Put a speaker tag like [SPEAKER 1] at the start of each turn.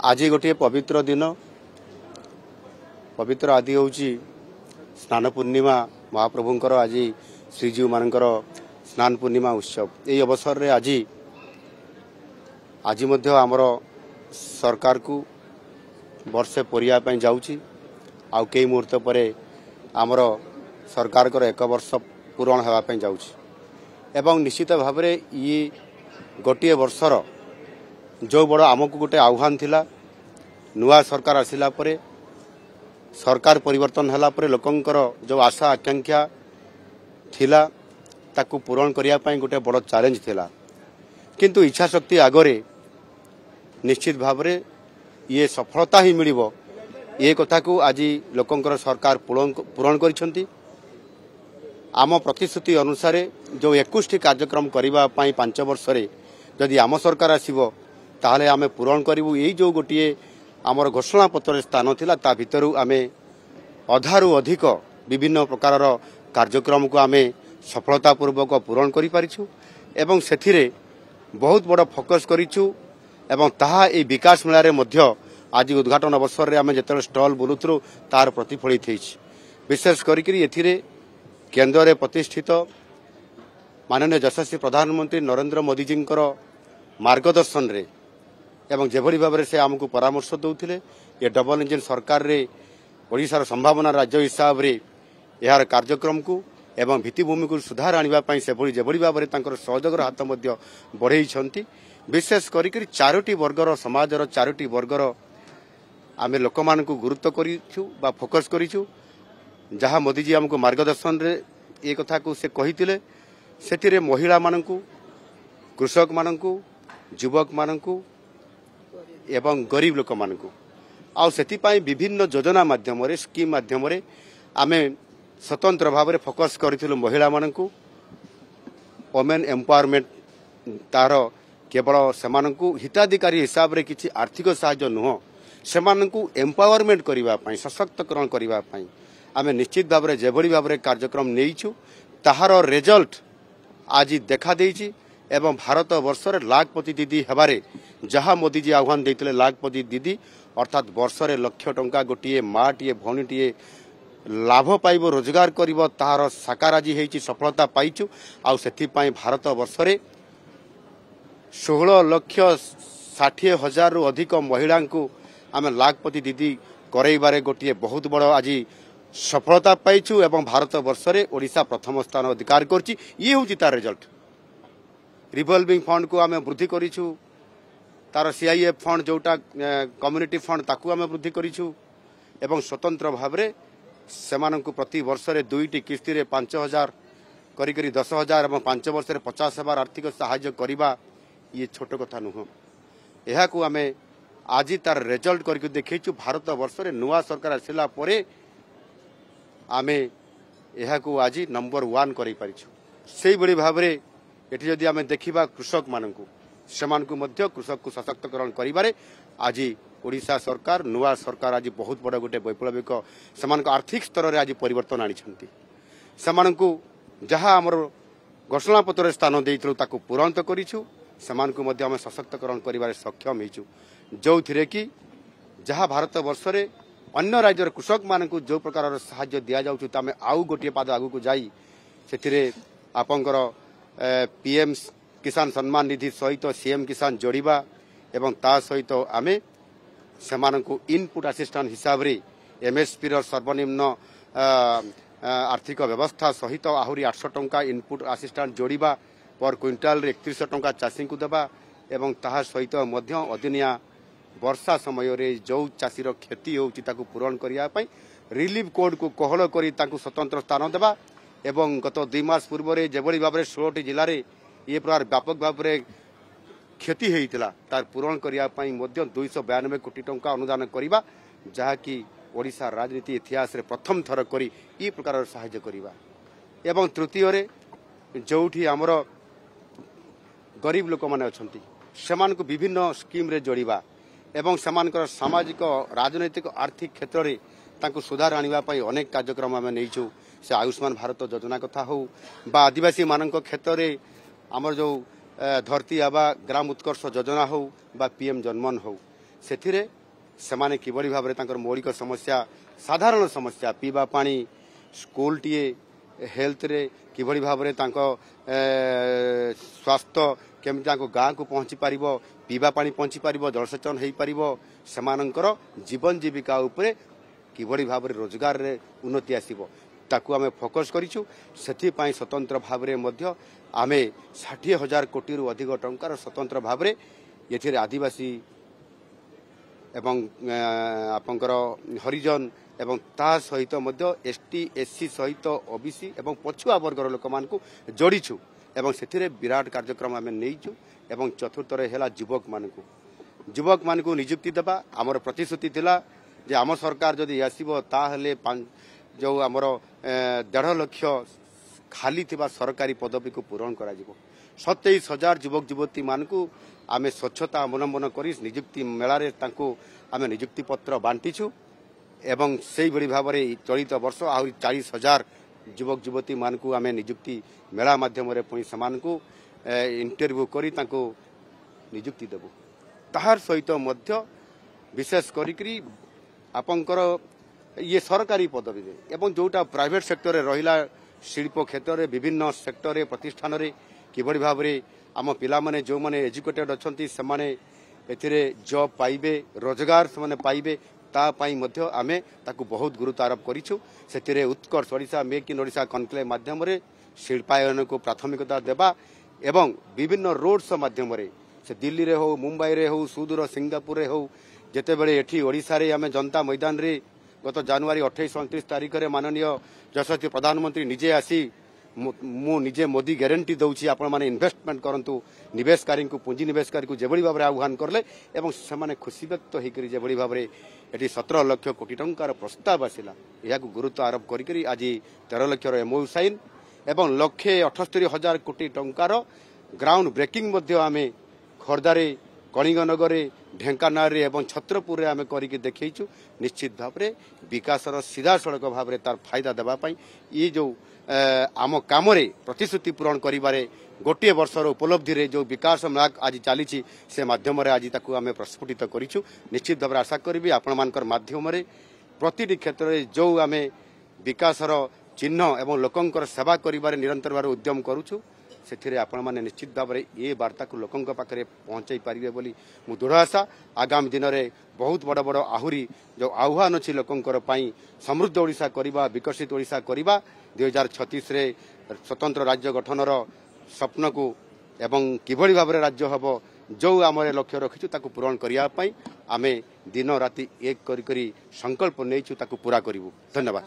[SPEAKER 1] आज गोटे पवित्र दिन पवित्र आदि हूँ स्नान पूर्णिमा महाप्रभुंकर आज श्रीजीव मानकर स्नान पूर्णिमा उत्सव यही अवसर रे आज मध्य आमर सरकार को वर्षे परिया जाऊँगी आउ कई मुहूर्त पर आमर सरकार को 1 वर्ष पूरण होगापी जाऊँगी एवं निश्चित भाव में ये गोटे वर्षर जो बड़ आमको गोटे आह्वान थिला नुआ सरकार आसिला परे सरकार परिवर्तन हला परे लोकंकर जो आशा आकांक्षा थिला ताकू पूरण करिया पई गोटे बड़ चैलेंज थिला किंतु इच्छा शक्ति आगरे निश्चित भाव में ये सफलता ही मिलिबो ये कथा को आज लोकंकर सरकार पूरण करिसंती आम प्रतिश्रुति अनुसार जो 21 कार्यक्रम करबा पई 5 वर्ष रे जदि आम सरकार आसीबो ताहले आमे पूरण करिवु एई जो गोटिए आमर घोषणा पत्र स्थान थिला ता भितरु आमे अधारु अधिक विभिन्न प्रकार कार्यक्रम को आमे सफलता पूर्वक पूरण करि पारिछु एवं सेथिरे बहुत बड़ फोकस करिछु एवं ताहा ए विकास मेला रे मध्य आज उद्घाटन अवसर रे आमे जेतल स्टॉल बुलुथ्रु तार प्रतिफलित हेछि विशेष करिकरी एथिरे केंद्र रे प्रतिष्ठित माननीय यशस्वी प्रधानमंत्री नरेंद्र मोदी जींकर मार्गदर्शन रे एवं जेभली भाव में से आमको परामर्श दौले ये डबल इंजिन सरकार रे ओडिशार संभावना राज्य हिसाब रे यार कार्यक्रम को एवं भित्तिभूमि को सुधार आने जेभली भाव में सहयोगर हाथ बढ़ई विशेष करी चारोटी वर्गर समाजर चारोटी वर्गर आमे लोक मान गुरुत्व करिछु बा फोकस करिछु जहाँ मोदीजी आमको मार्गदर्शन रे ये कथा को से कहितिले सेतिरे महिला मानकू कृषक मानकू युवक मानकू एवं गरीब लोक मानकू आउ सेतिपाई विभिन्न योजना माध्यम रे स्कीम माध्यम रे आमे स्वतंत्र भाव में फोकस करिथिलु महिला मानकू वुमेन एम्पावरमेंट तार केवल सेमानकू हिताधिकारी हिसाब रे किछि आर्थिक सहायता नुह सेमानकू एम्पावरमेंट करिवा पई सशक्तकरण करिवा पई आमे निश्चित भाव में जेभली भाव में कार्यक्रम नेइछु ताहार रिजल्ट आज देखा देइछि एवं भारत वर्ष रे लाखपति दीदी हेबारे जहाँ मोदी जी आह्वान देते लाखपति दीदी अर्थात वर्ष रे लक्ष टंका गोटे माटीए भौणीटीए लाभ पाइब रोजगार करिब ताहार साकार आज हेछि सफलता पाइछु आउ सेथिपाई भारत वर्ष रे 16,60,000 रु अधिक महिला को आमे लाखपति दीदी करैबारे गोटे बहुत बड़ आज सफलता पाइछु एवं भारत वर्ष रे ओडिशा प्रथम स्थान अधिकार करछि ये होछि तार रिजल्ट रिवॉल्विंग फंड को आमे वृद्धि करिछु तार सीआईएफ फंड जोटा कम्युनिटी फंड ताकू आमे वृद्धि करिछु एवं स्वतंत्र भाव में सेमानंकु प्रति वर्ष रे 2टी किस्ती रे 5,000 करी करी 10,000 एवं 5 वर्ष रे 50,000 आर्थिक सहायता करिबा ये छोट कथा नुह यहा को आमे आज तार रिजल्ट करके देखैछु भारत वर्ष रे नुआ सरकार आसिला परे आमे यहा को आज नंबर 1 करि पारिछु सेही बड़ी भाव रे एठी जदि आमे देखिबा कृषक मानकू सेमानकू मध्य कृषक को सशक्तकरण करिबारे आज ओडिशा सरकार नुआ सरकार आज बहुत बड़ गोटे वैप्लविक सेमानक आर्थिक स्तर रे आज परिवर्तन आनिछंती सेमानकू जहाँ आमर घोषणा पत्र स्थान देइथलु ताकू पूरण तो करिछु सेमानकू मध्य आमे सशक्तकरण करिबारे सक्षम हेछु जो थिरे कि जहाँ भारत वर्ष रे अन्य राज्यर कृषक मानकू जो प्रकार सहायता दिया जाउछु तामे आउ गोटे पाद आगु को जाई सेथिरे आपनकर पीएम किसान सम्मान निधि सहित सीएम किसान जोड़िबा एवं ता सहित आमे सेमानकू इनपुट असिस्टेंट हिसाब रे एमएसपी रो सर्वनिम्न आर्थिक व्यवस्था सहित आहुरी 800 टंका इनपुट असिस्टेंट जोड़िबा पर क्विंटाल रे 3100 टंका चाषी को देबा एवं ताहा सहित मध्य अदिनिया वर्षा समय रे जो चाषी रो क्षति होउची ताकू पूरण करिया पई रिलीफ कोड को कोहल करी ताकू स्वतंत्र स्थान देबा एवं गत 2 मास पूर्व रे जेभली भाव में 16टी जिले में ये प्रकार व्यापक भाव में क्षति होता तार पूरण करने 292 कोटी टंका अनुदान करवा जहाँकि ओडिशा राजनीति इतिहास रे प्रथम थर करी ई प्रकार सहायता करवा एवं तृतीय रे जोठी आमर गरीब लोक माने अछंती सेमान को विभिन्न स्कीम रे जोड़िबा एवं सेमानकर सामाजिक राजनैतिक आर्थिक क्षेत्र रे तांको सुधार आनिबा पई अनेक कार्यक्रम आमे नेइछु से आयुष्मान भारत योजना कथा हो बा आदिवासी मानक क्षेत्र रे आमर जो धरती आबा ग्राम उत्कर्ष योजना हो बा पीएम जनमन हो ସେଥିରେ ସେମାନେ କିଭଳି ଭାବରେ ତାଙ୍କର ମୌଳିକ ସମସ୍ୟା ସାଧାରଣ ସମସ୍ୟା ପିଇବା ପାଣି ସ୍କୁଲଟିଏ ହେଲ୍ଥରେ କିଭଳି ଭାବରେ ତାଙ୍କ ସ୍ୱାସ୍ଥ୍ୟ କେମିତି ତାଙ୍କ ଗାଁକୁ ପହଞ୍ଚି ପାରିବ ପିଇବା ପାଣି ପହଞ୍ଚି ପାରିବ ଜଳସେଚନ ହୋଇପାରିବ ସେମାନଙ୍କର ଜୀବନ ଜୀବିକା ଉପରେ କିଭଳି ଭାବରେ ରୋଜଗାରରେ ଉନ୍ନତି ଆସିବ ତାକୁ ଆମେ ଫୋକସ୍ କରିଛୁ ସେଥିପାଇଁ ସ୍ୱତନ୍ତ୍ର ଭାବରେ ମଧ୍ୟ ଆମେ 60,000 କୋଟିରୁ ଅଧିକ ଟଙ୍କାର ସ୍ୱତନ୍ତ୍ର ଭାବରେ ଏଥିରେ ଆଦିବାସୀ ଏବଂ ଆପଣଙ୍କର ହରିଜନ ଏବଂ ତା ସହିତ ମଧ୍ୟ ଏସଟି ଏସସି ସହିତ ଓବିସି ଏବଂ ପଛୁଆ ବର୍ଗର ଲୋକମାନଙ୍କୁ ଯୋଡ଼ିଛୁ ଏବଂ ସେଥିରେ ବିରାଟ କାର୍ଯ୍ୟକ୍ରମ ଆମେ ନେଇଛୁ ଏବଂ ଚତୁର୍ଥରେ ହେଲା ଯୁବକମାନଙ୍କୁ ନିଯୁକ୍ତି ଦେବା ଆମର ପ୍ରତିଶ୍ରୁତି ଥିଲା ଯେ ଆମ ସରକାର ଯଦି ଆସିବ ତାହେଲେ ଯେଉଁ ଆମର 1.5 ଲକ୍ଷ ଖାଲି ଥିବା ସରକାରୀ ପଦବୀକୁ ପୂରଣ କରାଯିବ 27,000 ଯୁବକ ଯୁବତୀମାନଙ୍କୁ ଆମେ ସ୍ୱଚ୍ଛତା ଅବଲମ୍ବନ କରି ନିଯୁକ୍ତି ମେଳାରେ ତାଙ୍କୁ ଆମେ ନିଯୁକ୍ତି ପତ୍ର ବାଣ୍ଟିଛୁ ଏବଂ ସେଇଭଳି ଭାବରେ ଚଳିତ ବର୍ଷ ଆହୁରି 40,000 ଯୁବକ ଯୁବତୀମାନଙ୍କୁ ଆମେ ନିଯୁକ୍ତି ମେଳା ମାଧ୍ୟମରେ ପୁଣି ସେମାନଙ୍କୁ ଇଣ୍ଟରଭ୍ୟୁ କରି ତାଙ୍କୁ ନିଯୁକ୍ତି ଦେବୁ ତାହାର ସହିତ ମଧ୍ୟ ବିଶେଷ କରିକି ଆପଣଙ୍କର ଇଏ ସରକାରୀ ପଦବୀରେ ଏବଂ ଯେଉଁଟା ପ୍ରାଇଭେଟ୍ ସେକ୍ଟରରେ ରହିଲା ଶିଳ୍ପ କ୍ଷେତ୍ରରେ ବିଭିନ୍ନ ସେକ୍ଟରରେ ପ୍ରତିଷ୍ଠାନରେ କିଭଳି ଭାବରେ ଆମ ପିଲାମାନେ ଯେଉଁମାନେ ଏଜୁକେଟେଡ୍ ଅଛନ୍ତି ସେମାନେ ଏଥିରେ ଜବ୍ ପାଇବେ ରୋଜଗାର ସେମାନେ ପାଇବେ ତା ପାଇଁ ମଧ୍ୟ ଆମେ ତାକୁ ବହୁତ ଗୁରୁତ୍ୱ ଆରୋପ କରିଛୁ ସେଥିରେ Utkarsh Odisha make in Odisha conclave ମାଧ୍ୟମରେ ଶିଳ୍ପାୟନକୁ ପ୍ରାଥମିକତା ଦେବା ଏବଂ ବିଭିନ୍ନ ରୋଡ୍ ଶୋ ମାଧ୍ୟମରେ ସେ ଦିଲ୍ଲୀରେ ହେଉ ମୁମ୍ବାଇରେ ହେଉ ସୁଦୂର ସିଙ୍ଗାପୁରରେ ହେଉ ଯେତେବେଳେ ଏଠି ଓଡ଼ିଶାରେ ଆମେ ଜନତା ମଇଦାନରେ ଗତ ଜାନୁଆରୀ 28-29 ତାରିଖରେ ମାନନୀୟ ଯଶସ୍ୱୀ ପ୍ରଧାନମନ୍ତ୍ରୀ ନିଜେ ଆସି ମୁଁ ନିଜେ ମୋଦି ଗ୍ୟାରେଣ୍ଟି ଦେଉଛି ଆପଣମାନେ ଇନଭେଷ୍ଟମେଣ୍ଟ କରନ୍ତୁ ନିବେଶକାରୀଙ୍କୁ ପୁଞ୍ଜି ନିବେଶକାରୀଙ୍କୁ ଯେଭଳି ଭାବରେ ଆହ୍ୱାନ କଲେ ଏବଂ ସେମାନେ ଖୁସି ବ୍ୟକ୍ତ ହୋଇକରି ଯେଭଳି ଭାବରେ ଏଠି 17 ଲକ୍ଷ କୋଟି ଟଙ୍କାର ପ୍ରସ୍ତାବ ଆସିଲା ଏହାକୁ ଗୁରୁତ୍ୱ ଆରୋପ କରିକି ଆଜି 13 ଲକ୍ଷର MOU ସାଇନ୍ ଏବଂ 1,78,000 କୋଟି ଟଙ୍କାର ଗ୍ରାଉଣ୍ଡ ବ୍ରେକିଂ ମଧ୍ୟ ଆମେ ଖୋର୍ଦ୍ଧାରେ କଳିଙ୍ଗନଗରରେ ଢେଙ୍କାନାଳରେ ଏବଂ ଛତ୍ରପୁରରେ ଆମେ କରିକି ଦେଖେଇଛୁ ନିଶ୍ଚିତ ଭାବରେ ବିକାଶର ସିଧାସଳଖ ଭାବରେ ତାର ଫାଇଦା ଦେବା ପାଇଁ ଏ ଯେଉଁ ଆମ କାମରେ ପ୍ରତିଶ୍ରୁତି ପୂରଣ କରିବାରେ ଗୋଟିଏ ବର୍ଷର ଉପଲବ୍ଧିରେ ଯେଉଁ ବିକାଶ ମେଳା ଆଜି ଚାଲିଛି ସେ ମାଧ୍ୟମରେ ଆଜି ତାକୁ ଆମେ ପ୍ରସ୍ଫୁଟିତ କରିଛୁ ନିଶ୍ଚିତ ଭାବରେ ଆଶା କରିବି ଆପଣମାନଙ୍କର ମାଧ୍ୟମରେ ପ୍ରତିଟି କ୍ଷେତ୍ରରେ ଯେଉଁ ଆମେ ବିକାଶର ଚିହ୍ନ ଏବଂ ଲୋକଙ୍କର ସେବା କରିବାରେ ନିରନ୍ତର ଭାବରେ ଉଦ୍ୟମ କରୁଛୁ ସେଥିରେ ଆପଣମାନେ ନିଶ୍ଚିତ ଭାବରେ ଏ ବାର୍ତ୍ତାକୁ ଲୋକଙ୍କ ପାଖରେ ପହଞ୍ଚାଇ ପାରିବେ ବୋଲି ମୁଁ ଦୃଢ଼ ଆଶା ଆଗାମୀ ଦିନରେ ବହୁତ ବଡ଼ ବଡ଼ ଆହୁରି ଯେଉଁ ଆହ୍ୱାନ ଅଛି ଲୋକଙ୍କର ପାଇଁ ସମୃଦ୍ଧ ଓଡ଼ିଶା କରିବା ବିକଶିତ ଓଡ଼ିଶା କରିବା 2036ରେ ସ୍ୱତନ୍ତ୍ର ରାଜ୍ୟ ଗଠନର ସ୍ୱପ୍ନକୁ ଏବଂ କିଭଳି ଭାବରେ ରାଜ୍ୟ ହେବ ଯେଉଁ ଆମର ଲକ୍ଷ୍ୟ ରଖିଛୁ ତାକୁ ପୂରଣ କରିବା ପାଇଁ ଆମେ ଦିନ ରାତି ଏକ କରି ସଂକଳ୍ପ ନେଇଛୁ ତାକୁ ପୂରା କରିବୁ ଧନ୍ୟବାଦ।